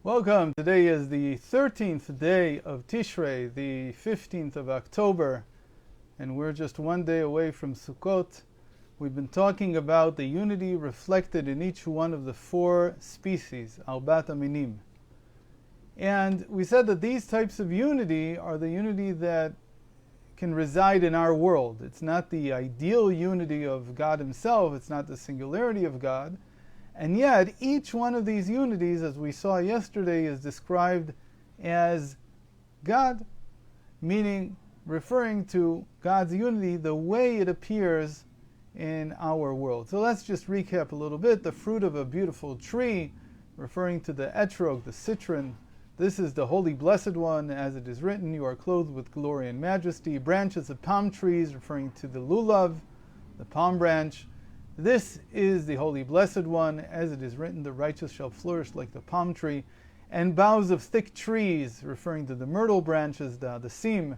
Welcome. Today is the 13th day of Tishrei, the 15th of October, and we're just one day away from Sukkot. We've been talking about the unity reflected in each one of the four species, Arbat Aminim. And we said that these types of unity are the unity that can reside in our world. It's not the ideal unity of God Himself, it's not the singularity of God. And yet, each one of these unities, as we saw yesterday, is described as God, meaning referring to God's unity the way it appears in our world. So let's just recap a little bit. The fruit of a beautiful tree, referring to the etrog, the citron. This is the Holy Blessed One, as it is written, you are clothed with glory and majesty. Branches of palm trees, referring to the lulav, the palm branch. This is the Holy Blessed One, as it is written, the righteous shall flourish like the palm tree. And boughs of thick trees, referring to the myrtle branches, the sim.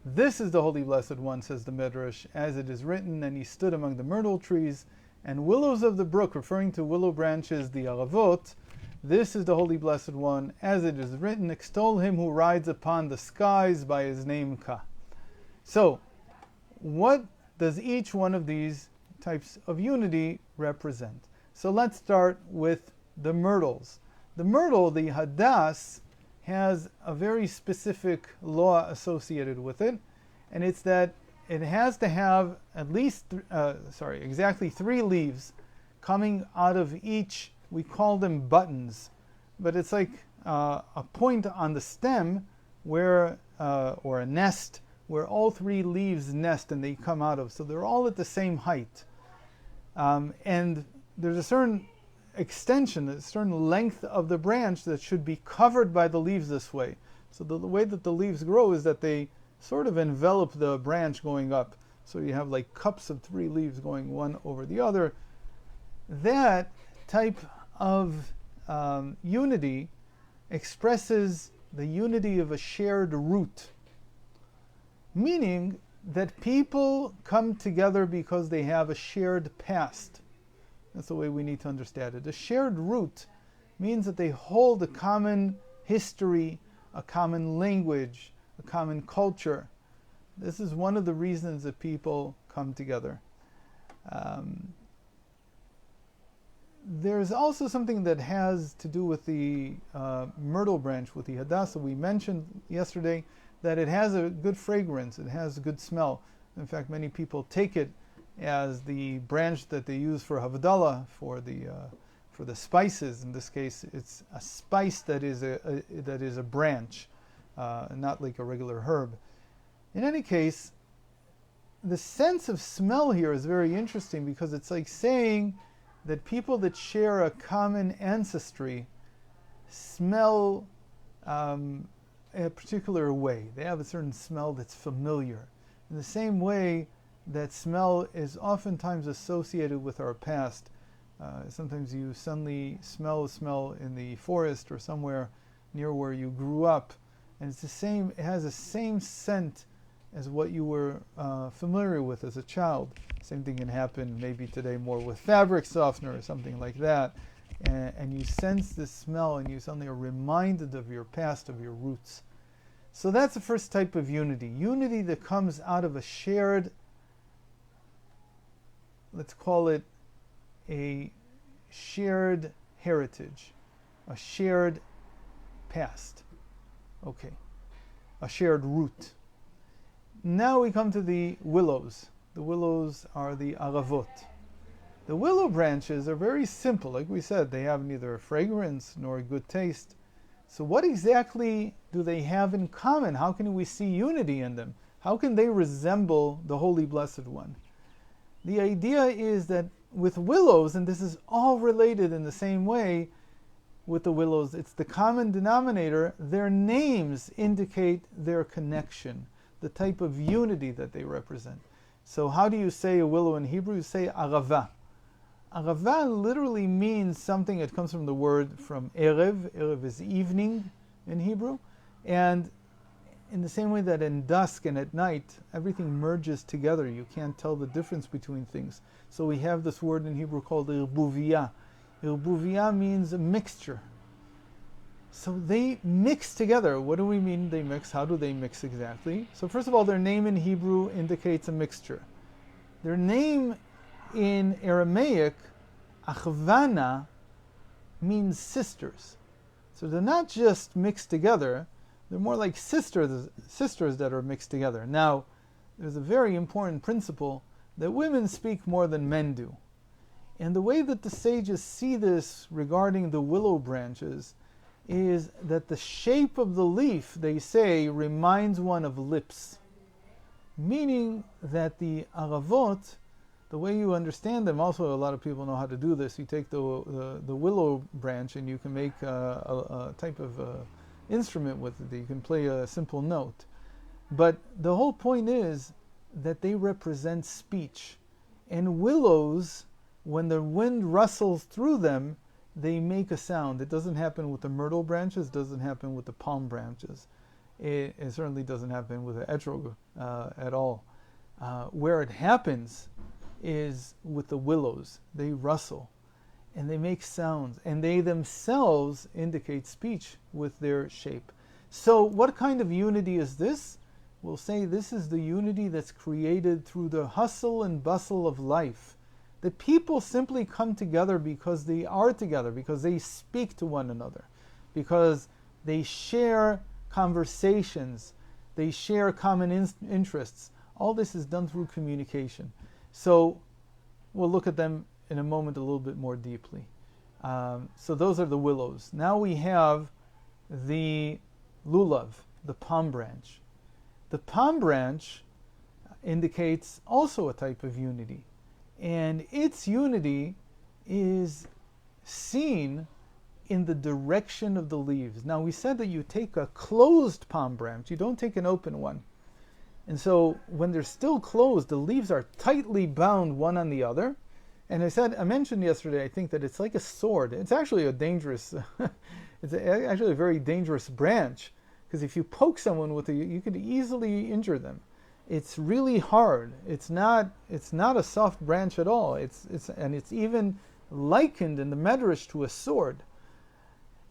This is the Holy Blessed One, says the Midrash, as it is written, and he stood among the myrtle trees. And willows of the brook, referring to willow branches, the aravot. This is the Holy Blessed One, as it is written, extol him who rides upon the skies by his name Ka. So, what does each one of these types of unity represent? So let's start with the myrtles. The myrtle, the hadass, has a very specific law associated with it, and it's that it has to have at least, exactly 3 leaves coming out of each. We call them buttons, but it's like a point on the stem where, or a nest, where all 3 leaves nest and they come out of. So they're all at the same height. And there's a certain extension, a certain length of the branch that should be covered by the leaves this way. So the way that the leaves grow is that they sort of envelop the branch going up. So you have like cups of 3 leaves going one over the other. That type of unity expresses the unity of a shared root, meaning that people come together because they have a shared past. That's the way we need to understand it. A shared root means that they hold a common history, a common language, a common culture. This is one of the reasons that people come together. There's also something that has to do with the myrtle branch, with the hadassah. We mentioned yesterday that it has a good fragrance, it has a good smell. In fact, many people take it as the branch that they use for havdalah, for the spices. In this case, it's a spice that is a branch, not like a regular herb. In any case, the sense of smell here is very interesting because it's like saying that people that share a common ancestry smell a particular way. They have a certain smell that's familiar. In the same way that smell is oftentimes associated with our past. Sometimes you suddenly smell a smell in the forest or somewhere near where you grew up, and it's the same. It has the same scent as what you were familiar with as a child. Same thing can happen maybe today more with fabric softener or something like that. And you sense the smell and you suddenly are reminded of your past, of your roots. So that's the first type of unity. Unity that comes out of a shared, let's call it a shared heritage, a shared past. Okay, a shared root. Now we come to the willows. The willows are the aravot. The willow branches are very simple. Like we said, they have neither a fragrance nor a good taste. So what exactly do they have in common? How can we see unity in them? How can they resemble the Holy Blessed One? The idea is that with willows, and this is all related in the same way with the willows, it's the common denominator. Their names indicate their connection, the type of unity that they represent. So how do you say a willow in Hebrew? You say arava. Arava literally means something that comes from the word from erev. Erev is evening in Hebrew. And in the same way that in dusk and at night, everything merges together. You can't tell the difference between things. So we have this word in Hebrew called irbuviyah. Irbuviyah means a mixture. So they mix together. What do we mean they mix? How do they mix exactly? So first of all, their name in Hebrew indicates a mixture. Their name in Aramaic, Achvana, means sisters. So they're not just mixed together, they're more like sisters that are mixed together. Now, there's a very important principle that women speak more than men do. And the way that the sages see this regarding the willow branches is that the shape of the leaf, they say, reminds one of lips. Meaning that the aravot, the way you understand them, also a lot of people know how to do this. You take the willow branch and you can make a type of instrument with it. You can play a simple note. But the whole point is that they represent speech. And willows, when the wind rustles through them, they make a sound. It doesn't happen with the myrtle branches, it doesn't happen with the palm branches. It certainly doesn't happen with the etrog at all. Where it happens is with the willows. They rustle and they make sounds, and they themselves indicate speech with their shape. So what kind of unity is this? We'll say this is the unity that's created through the hustle and bustle of life. The people simply come together because they are together, because they speak to one another, because they share conversations, they share common interests. All this is done through communication. So we'll look at them in a moment a little bit more deeply. So those are the willows. Now we have the lulav, the palm branch. The palm branch indicates also a type of unity. And its unity is seen in the direction of the leaves. Now we said that you take a closed palm branch, you don't take an open one. And so when they're still closed, the leaves are tightly bound one on the other. And I mentioned yesterday, I think that it's like a sword. It's actually a dangerous, it's actually a very dangerous branch, because if you poke someone with it, you could easily injure them. It's really hard. It's not a soft branch at all. It's even likened in the Medrash to a sword.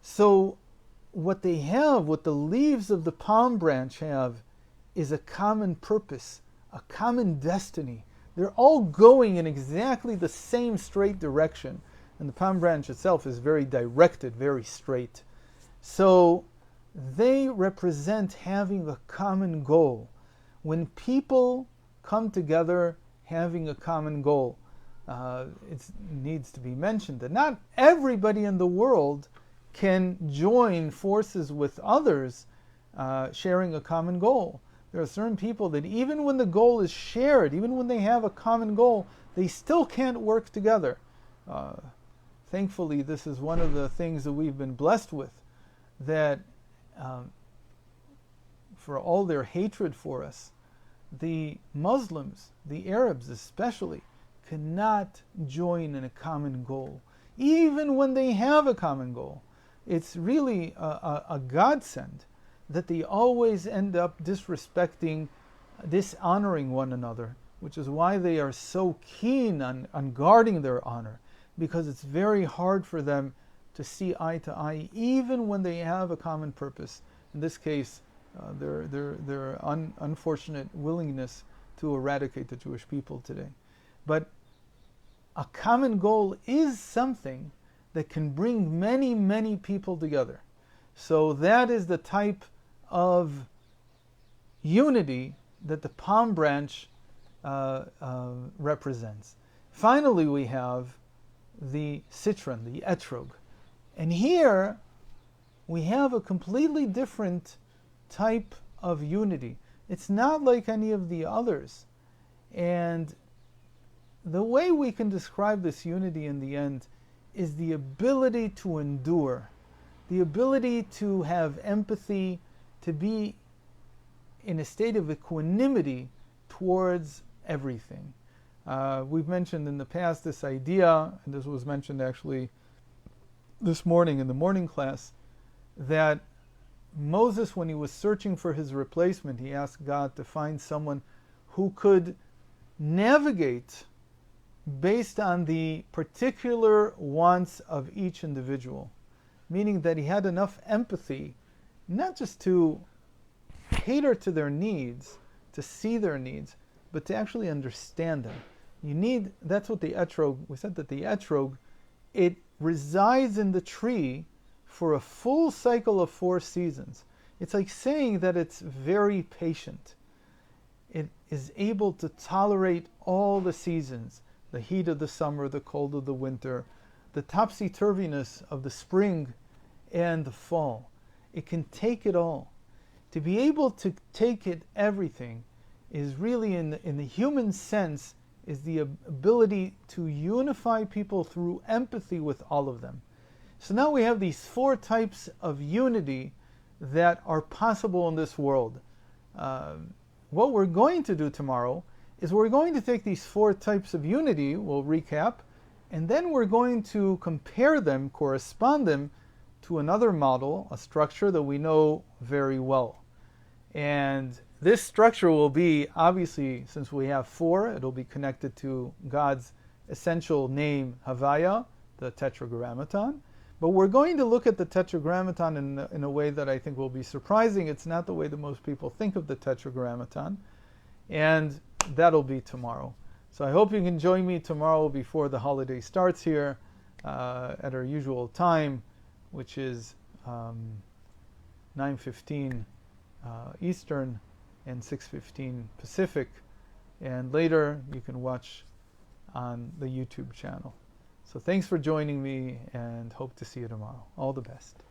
So what they have, what the leaves of the palm branch have, is a common purpose, a common destiny. They're all going in exactly the same straight direction. And the palm branch itself is very directed, very straight. So they represent having a common goal. When people come together having a common goal, it needs to be mentioned that not everybody in the world can join forces with others sharing a common goal. There are certain people that even when the goal is shared, even when they have a common goal, they still can't work together. Thankfully, this is one of the things that we've been blessed with, that for all their hatred for us, the Muslims, the Arabs especially, cannot join in a common goal, even when they have a common goal. It's really a godsend that they always end up disrespecting, dishonoring one another, which is why they are so keen on guarding their honor, because it's very hard for them to see eye to eye, even when they have a common purpose. In this case, their unfortunate willingness to eradicate the Jewish people today. But a common goal is something that can bring many, many people together. So that is the type of unity that the palm branch represents. Finally, we have the citron, the etrog. And here we have a completely different type of unity. It's not like any of the others. And the way we can describe this unity in the end is the ability to endure, the ability to have empathy, to be in a state of equanimity towards everything. We've mentioned in the past this idea, and this was mentioned actually this morning in the morning class, that Moses, when he was searching for his replacement, he asked God to find someone who could navigate based on the particular wants of each individual. meaning that he had enough empathy, not just to cater to their needs, to see their needs, but to actually understand them. That's what the etrog, we said that the etrog, it resides in the tree for a full cycle of 4 seasons. It's like saying that it's very patient. It is able to tolerate all the seasons, the heat of the summer, the cold of the winter, the topsy-turviness of the spring and the fall. It can take it all. To be able to take it everything is really, in the human sense, is the ability to unify people through empathy with all of them. So now we have these 4 types of unity that are possible in this world. What we're going to do tomorrow is we're going to take these 4 types of unity, we'll recap, and then we're going to compare them, correspond them to another model, a structure that we know very well. And this structure will be, obviously, since we have 4, it'll be connected to God's essential name, Havaya, the Tetragrammaton. But we're going to look at the Tetragrammaton in a way that I think will be surprising. It's not the way that most people think of the Tetragrammaton. And that'll be tomorrow. So I hope you can join me tomorrow before the holiday starts here at our usual time, which is 9:15 Eastern and 6:15 Pacific. And later you can watch on the YouTube channel. So thanks for joining me, and hope to see you tomorrow. All the best.